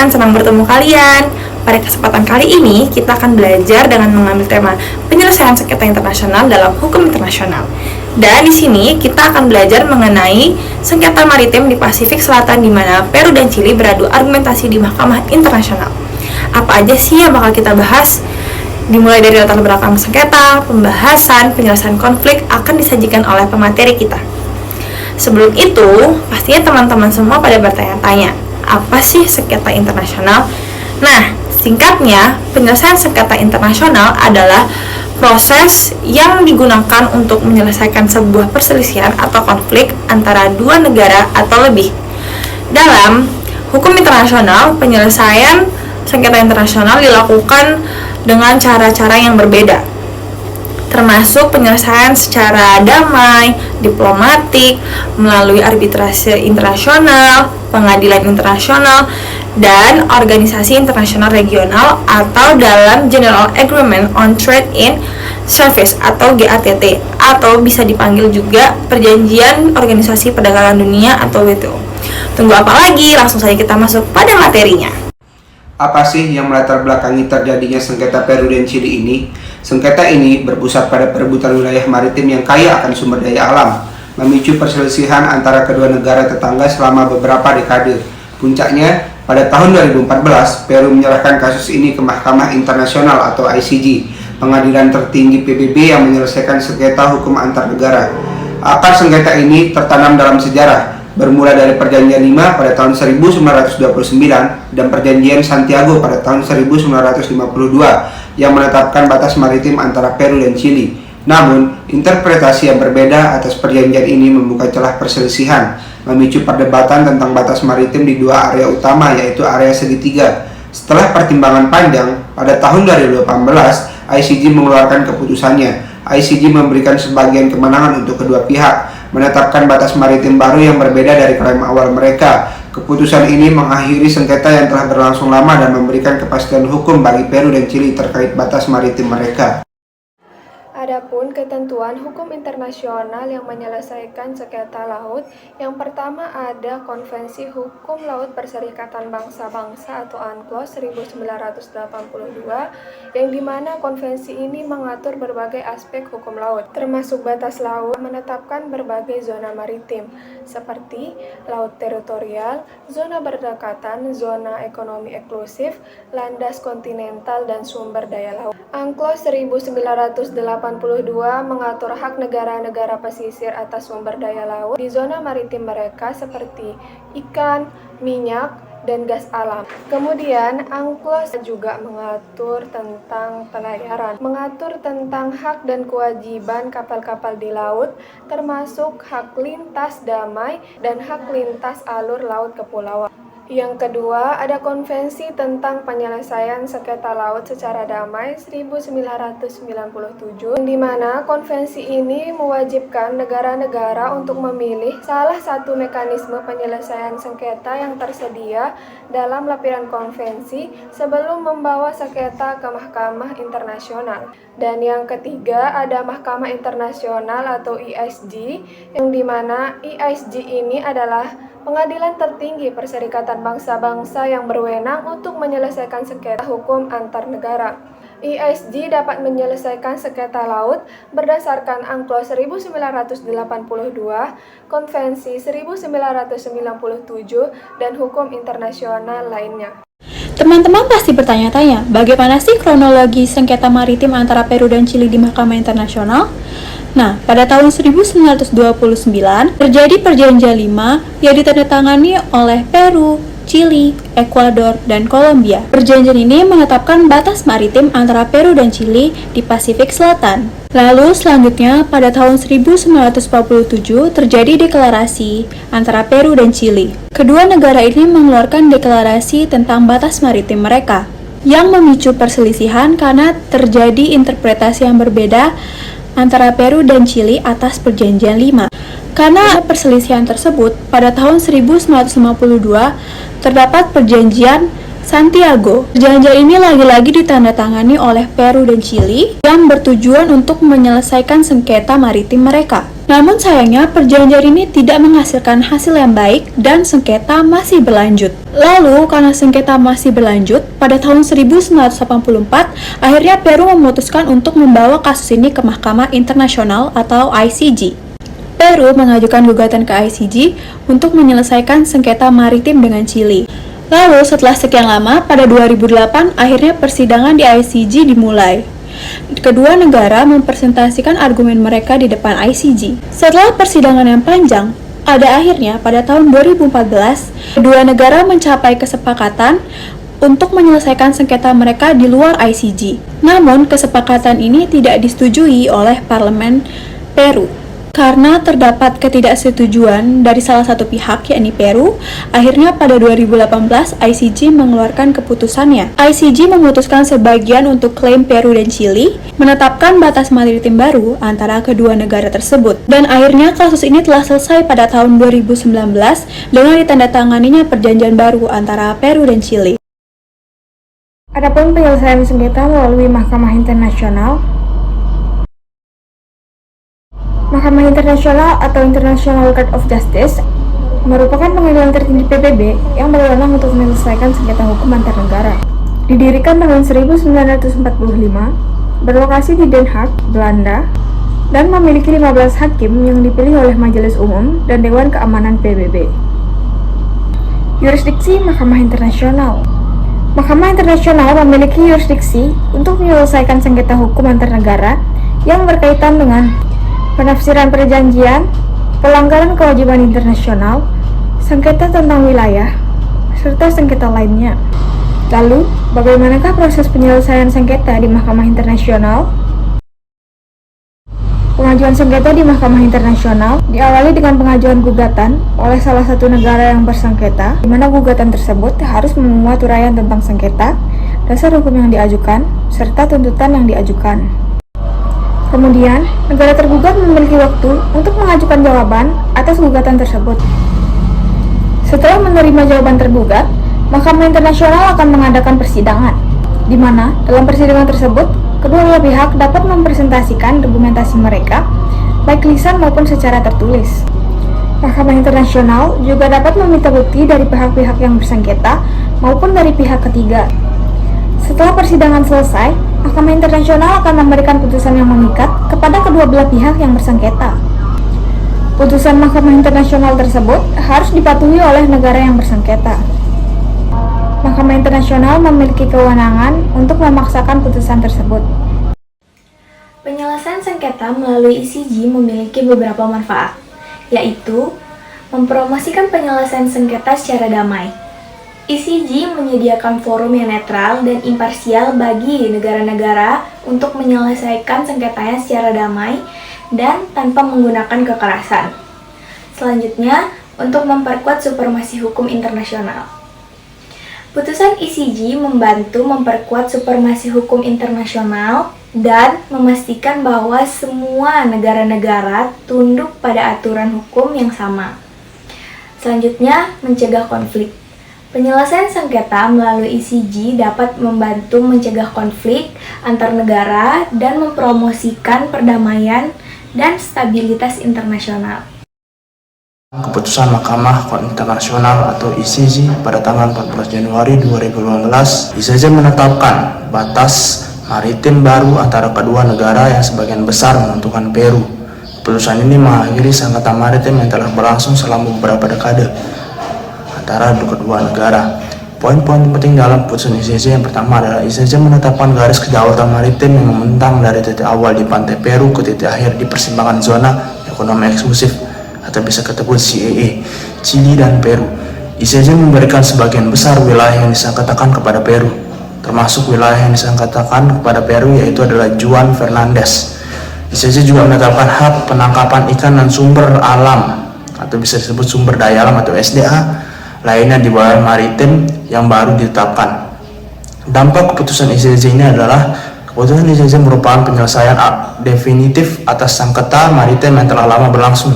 teman-teman, senang bertemu kalian. Pada kesempatan kali ini, kita akan belajar dengan mengambil tema penyelesaian sengketa internasional dalam hukum internasional. Dan di sini kita akan belajar mengenai sengketa maritim di Pasifik Selatan di mana Peru dan Chili beradu argumentasi di Mahkamah Internasional. Apa aja sih yang bakal kita bahas? Dimulai dari latar belakang sengketa, pembahasan, penyelesaian konflik akan disajikan oleh pemateri kita. Sebelum itu, pastinya teman-teman semua pada bertanya-tanya, apa sih sengketa internasional? Nah, singkatnya, penyelesaian sengketa internasional adalah proses yang digunakan untuk menyelesaikan sebuah perselisihan atau konflik antara dua negara atau lebih. Dalam hukum internasional, penyelesaian sengketa internasional dilakukan dengan cara-cara yang berbeda, termasuk penyelesaian secara damai, diplomatik, melalui arbitrase internasional, pengadilan internasional, dan organisasi internasional regional atau dalam General Agreement on Trade in Service atau GATT, atau bisa dipanggil juga Perjanjian Organisasi Perdagangan Dunia atau WTO. Tunggu apa lagi? Langsung saja kita masuk pada materinya. Apa sih yang melatar belakangi terjadinya sengketa Peru dan Chili ini? Sengketa ini berpusat pada perebutan wilayah maritim yang kaya akan sumber daya alam, memicu perselisihan antara kedua negara tetangga selama beberapa dekade. Puncaknya, pada tahun 2014, Peru menyerahkan kasus ini ke Mahkamah Internasional atau ICJ, pengadilan tertinggi PBB yang menyelesaikan sengketa hukum antar negara. Akar sengketa ini tertanam dalam sejarah, bermula dari Perjanjian Lima pada tahun 1929 dan Perjanjian Santiago pada tahun 1952 yang menetapkan batas maritim antara Peru dan Chili. Namun, interpretasi yang berbeda atas perjanjian ini membuka celah perselisihan, memicu perdebatan tentang batas maritim di dua area utama, yaitu area segitiga. Setelah pertimbangan panjang, pada tahun 2018, ICJ mengeluarkan keputusannya. ICJ memberikan sebagian kemenangan untuk kedua pihak, menetapkan batas maritim baru yang berbeda dari klaim awal mereka. Keputusan ini mengakhiri sengketa yang telah berlangsung lama dan memberikan kepastian hukum bagi Peru dan Chili terkait batas maritim mereka. Adapun ketentuan hukum internasional yang menyelesaikan sengketa laut, yang pertama ada Konvensi Hukum Laut Perserikatan Bangsa-Bangsa atau UNCLOS 1982, yang dimana konvensi ini mengatur berbagai aspek hukum laut, termasuk batas laut, menetapkan berbagai zona maritim, seperti laut teritorial, zona berdekatan, zona ekonomi eksklusif, landas kontinental, dan sumber daya laut. UNCLOS 1982 mengatur hak negara-negara pesisir atas sumber daya laut di zona maritim mereka seperti ikan, minyak, dan gas alam. Kemudian, UNCLOS juga mengatur tentang pelayaran, mengatur tentang hak dan kewajiban kapal-kapal di laut, termasuk hak lintas damai dan hak lintas alur laut kepulauan. Yang kedua, ada Konvensi tentang Penyelesaian Sengketa Laut secara Damai 1997, di mana konvensi ini mewajibkan negara-negara untuk memilih salah satu mekanisme penyelesaian sengketa yang tersedia dalam lampiran konvensi sebelum membawa sengketa ke Mahkamah Internasional. Dan yang ketiga, ada Mahkamah Internasional atau ISG, yang di mana ISG ini adalah pengadilan tertinggi Perserikatan Bangsa-Bangsa yang berwenang untuk menyelesaikan sengketa hukum antar negara. ISG dapat menyelesaikan sengketa laut berdasarkan UNCLOS 1982, Konvensi 1997, dan hukum internasional lainnya. Teman-teman pasti bertanya-tanya, bagaimana sih kronologi sengketa maritim antara Peru dan Chili di Mahkamah Internasional? Nah, pada tahun 1929 terjadi Perjanjian Lima yang ditandatangani oleh Peru, Chili, Ekuador, dan Kolombia. Perjanjian ini menetapkan batas maritim antara Peru dan Chili di Pasifik Selatan. Lalu selanjutnya pada tahun 1947 terjadi deklarasi antara Peru dan Chili. Kedua negara ini mengeluarkan deklarasi tentang batas maritim mereka, yang memicu perselisihan karena terjadi interpretasi yang berbeda antara Peru dan Chili atas Perjanjian Lima. Karena perselisihan tersebut, pada tahun 1952 terdapat Perjanjian Santiago. Perjanjian ini lagi-lagi ditandatangani oleh Peru dan Chili yang bertujuan untuk menyelesaikan sengketa maritim mereka. Namun sayangnya perjanjian ini tidak menghasilkan hasil yang baik dan sengketa masih berlanjut. Lalu karena sengketa masih berlanjut, pada tahun 1984 akhirnya Peru memutuskan untuk membawa kasus ini ke Mahkamah Internasional atau ICJ. Peru mengajukan gugatan ke ICJ untuk menyelesaikan sengketa maritim dengan Chili. Lalu setelah sekian lama, pada 2008 akhirnya persidangan di ICJ dimulai. Kedua negara mempresentasikan argumen mereka di depan ICJ. Setelah persidangan yang panjang, pada akhirnya pada tahun 2014, kedua negara mencapai kesepakatan untuk menyelesaikan sengketa mereka di luar ICJ. Namun, kesepakatan ini tidak disetujui oleh parlemen Peru. Karena terdapat ketidaksetujuan dari salah satu pihak, yakni Peru, akhirnya pada 2018 ICJ mengeluarkan keputusannya. ICJ memutuskan sebagian untuk klaim Peru dan Chili, menetapkan batas maritim baru antara kedua negara tersebut. Dan akhirnya kasus ini telah selesai pada tahun 2019 dengan ditandatanganinya perjanjian baru antara Peru dan Chili. Adapun penyelesaian sengketa melalui Mahkamah Internasional, Mahkamah Internasional atau International Court of Justice merupakan pengadilan tertinggi PBB yang berwenang untuk menyelesaikan sengketa hukum antar negara. Didirikan tahun 1945, berlokasi di Den Haag, Belanda, dan memiliki 15 hakim yang dipilih oleh Majelis Umum dan Dewan Keamanan PBB. Yurisdiksi Mahkamah Internasional. Mahkamah Internasional memiliki yurisdiksi untuk menyelesaikan sengketa hukum antar negara yang berkaitan dengan penafsiran perjanjian, pelanggaran kewajiban internasional, sengketa tentang wilayah, serta sengketa lainnya. Lalu, bagaimanakah proses penyelesaian sengketa di Mahkamah Internasional? Pengajuan sengketa di Mahkamah Internasional diawali dengan pengajuan gugatan oleh salah satu negara yang bersengketa, di mana gugatan tersebut harus memuat uraian tentang sengketa, dasar hukum yang diajukan, serta tuntutan yang diajukan. Kemudian, negara tergugat memiliki waktu untuk mengajukan jawaban atas gugatan tersebut. Setelah menerima jawaban tergugat, Mahkamah Internasional akan mengadakan persidangan, di mana dalam persidangan tersebut, kedua belah pihak dapat mempresentasikan dokumentasi mereka, baik lisan maupun secara tertulis. Mahkamah Internasional juga dapat meminta bukti dari pihak-pihak yang bersengketa maupun dari pihak ketiga. Setelah persidangan selesai, Mahkamah Internasional akan memberikan putusan yang mengikat kepada kedua belah pihak yang bersengketa. Putusan Mahkamah Internasional tersebut harus dipatuhi oleh negara yang bersengketa. Mahkamah Internasional memiliki kewenangan untuk memaksakan putusan tersebut. Penyelesaian sengketa melalui ICJ memiliki beberapa manfaat, yaitu mempromosikan penyelesaian sengketa secara damai. ICJ menyediakan forum yang netral dan imparsial bagi negara-negara untuk menyelesaikan sengketanya secara damai dan tanpa menggunakan kekerasan. Selanjutnya, untuk memperkuat supremasi hukum internasional. Putusan ICJ membantu memperkuat supremasi hukum internasional dan memastikan bahwa semua negara-negara tunduk pada aturan hukum yang sama. Selanjutnya, mencegah konflik. Penyelesaian sengketa melalui ICJ dapat membantu mencegah konflik antar negara dan mempromosikan perdamaian dan stabilitas internasional. Keputusan Mahkamah Internasional atau ICJ pada tanggal 14 Januari 2015, ICJ menetapkan batas maritim baru antara kedua negara yang sebagian besar menguntungkan Peru. Keputusan ini mengakhiri sengketa maritim yang telah berlangsung selama beberapa dekade antara kedua negara. Poin-poin penting dalam putusan ICJ yang pertama adalah ICJ menetapkan garis kedaulatan maritim yang membentang dari titik awal di pantai Peru ke titik akhir di persimpangan zona ekonomi eksklusif atau bisa disebut CEE, Chili dan Peru. ICJ memberikan sebagian besar wilayah yang disengketakan kepada Peru, termasuk wilayah yang disengketakan kepada Peru yaitu adalah Juan Fernandez. ICJ juga menetapkan hak penangkapan ikan dan sumber alam atau bisa disebut sumber daya alam atau SDA lainnya di bawah maritim yang baru ditetapkan. Dampak keputusan ICJ ini adalah keputusan ICJ merupakan penyelesaian definitif atas sengketa maritim yang telah lama berlangsung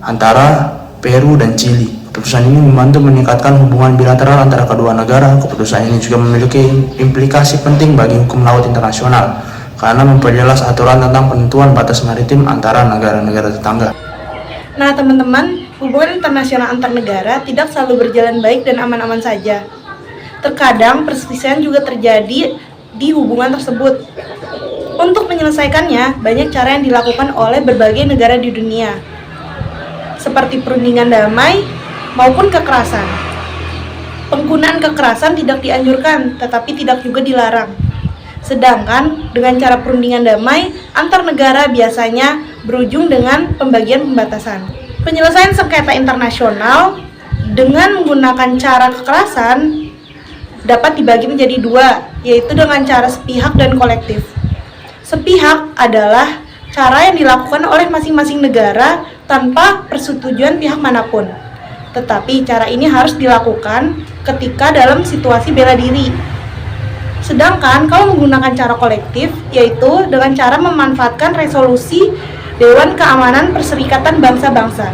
antara Peru dan Chili. Keputusan ini membantu meningkatkan hubungan bilateral antara kedua negara. Keputusan ini juga memiliki implikasi penting bagi hukum laut internasional. karena memperjelas aturan tentang penentuan batas maritim antara negara-negara tetangga. Nah teman-teman, hubungan internasional antar negara tidak selalu berjalan baik dan aman-aman saja. Terkadang perselisihan juga terjadi di hubungan tersebut. Untuk menyelesaikannya, banyak cara yang dilakukan oleh berbagai negara di dunia, seperti perundingan damai maupun kekerasan. Penggunaan kekerasan tidak dianjurkan, tetapi tidak juga dilarang. Sedangkan dengan cara perundingan damai, antar negara biasanya berujung dengan pembagian pembatasan. Penyelesaian sengketa internasional dengan menggunakan cara kekerasan dapat dibagi menjadi dua, yaitu dengan cara sepihak dan kolektif. Sepihak adalah cara yang dilakukan oleh masing-masing negara tanpa persetujuan pihak manapun. Tetapi cara ini harus dilakukan ketika dalam situasi bela diri. Sedangkan kalau menggunakan cara kolektif, yaitu dengan cara memanfaatkan resolusi Dewan Keamanan Perserikatan Bangsa-Bangsa.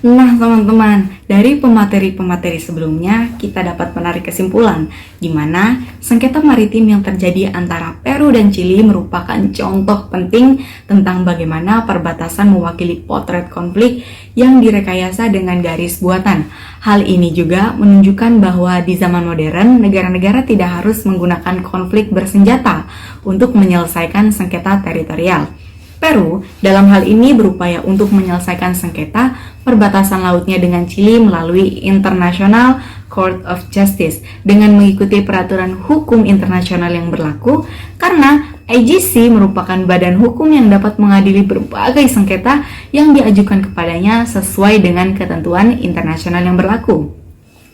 Nah teman-teman, dari pemateri-pemateri sebelumnya kita dapat menarik kesimpulan di mana sengketa maritim yang terjadi antara Peru dan Chili merupakan contoh penting tentang bagaimana perbatasan mewakili potret konflik yang direkayasa dengan garis buatan. Hal ini juga menunjukkan bahwa di zaman modern, negara-negara tidak harus menggunakan konflik bersenjata untuk menyelesaikan sengketa teritorial. Peru dalam hal ini berupaya untuk menyelesaikan sengketa perbatasan lautnya dengan Chili melalui International Court of Justice dengan mengikuti peraturan hukum internasional yang berlaku, karena ICJ merupakan badan hukum yang dapat mengadili berbagai sengketa yang diajukan kepadanya sesuai dengan ketentuan internasional yang berlaku,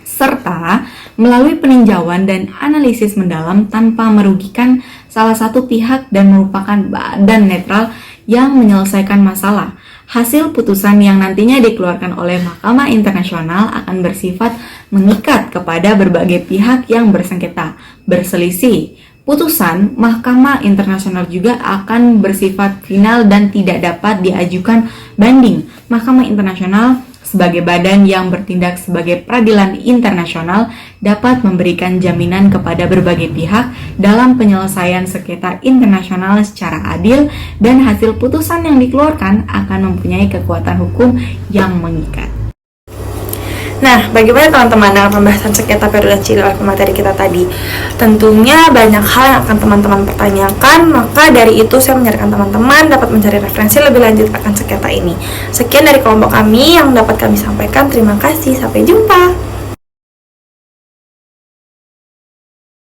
serta melalui peninjauan dan analisis mendalam tanpa merugikan salah satu pihak dan merupakan badan netral yang menyelesaikan masalah. Hasil putusan yang nantinya dikeluarkan oleh Mahkamah Internasional akan bersifat mengikat kepada berbagai pihak yang bersengketa, berselisih. Putusan Mahkamah Internasional juga akan bersifat final dan tidak dapat diajukan banding. Mahkamah Internasional sebagai badan yang bertindak sebagai peradilan internasional dapat memberikan jaminan kepada berbagai pihak dalam penyelesaian sengketa internasional secara adil, dan hasil putusan yang dikeluarkan akan mempunyai kekuatan hukum yang mengikat. Nah, bagaimana teman-teman dengan pembahasan sengketa Peru dan Chili oleh pemateri kita tadi? Tentunya banyak hal yang akan teman-teman pertanyakan, maka dari itu saya menyarankan teman-teman dapat mencari referensi lebih lanjut akan sengketa ini. Sekian dari kelompok kami yang dapat kami sampaikan. Terima kasih, sampai jumpa.